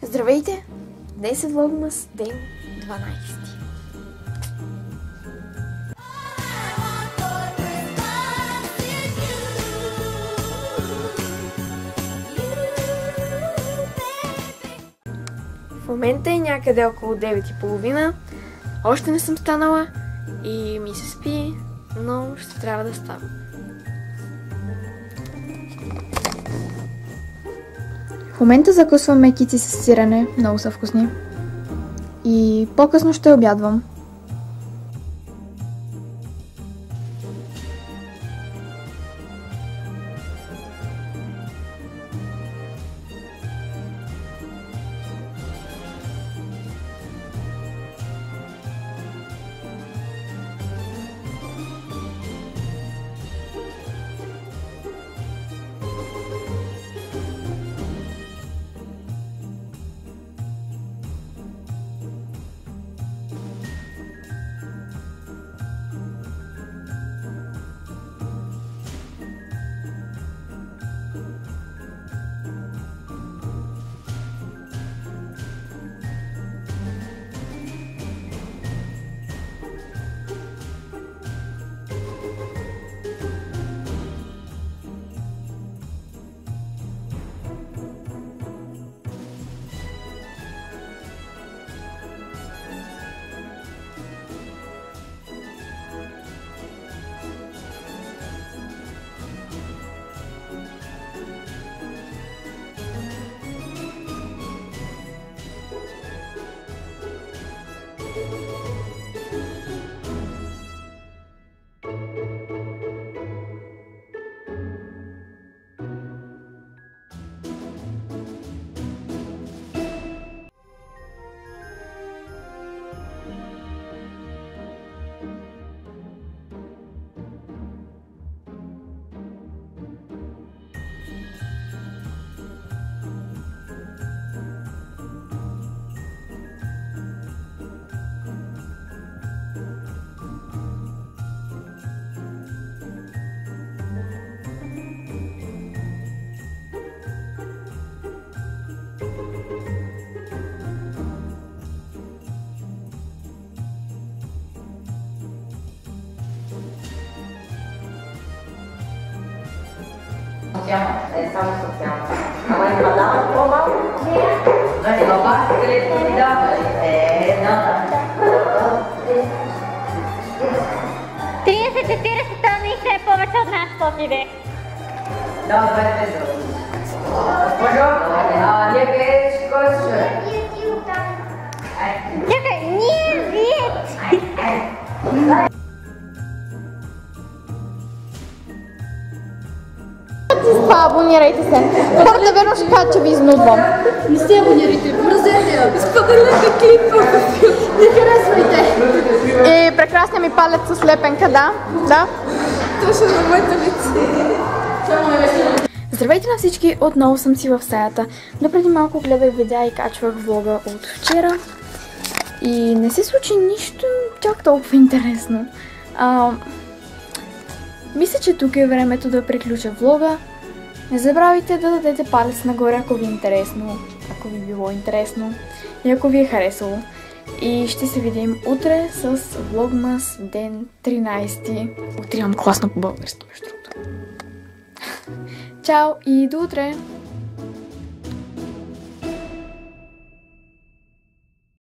Здравейте! Днес е Влогмас ден 12. В момента е някъде около 9:30. Още не съм станала и ми се спи, но ще трябва да ставам. В момента закусвам мекици с сирене, много са вкусни. И по-късно ще обядвам. È stato soziale. Ma vuoi parlare un po', ma? Sì. Ma basta che le attività no. 30-40 тона и все повече от нас по-живе. Да, 20 долу. Госпожо, лепе с кош. Чакай, ние вие. Абонирайте се. Хората верно ще кажат, че ви изнудвам. Не се абонирайте, мразете, споделете клипа, не харесвайте. И прекрасният ми палец с лепенка, да. Точно на моята лице. Здравейте на всички, отново съм си в стаята. Допреди малко гледах видеа и качвах влога от вчера. И не се случи нищо чак толкова интересно. Мисля, че тук е времето да приключа влога. Не забравяйте да дадете палец нагоре, ако ви е интересно, ако ви било интересно и ако ви е харесало. И ще се видим утре с Влогмас ден 13. Утре имам класно по български, между другото. Чао и до утре!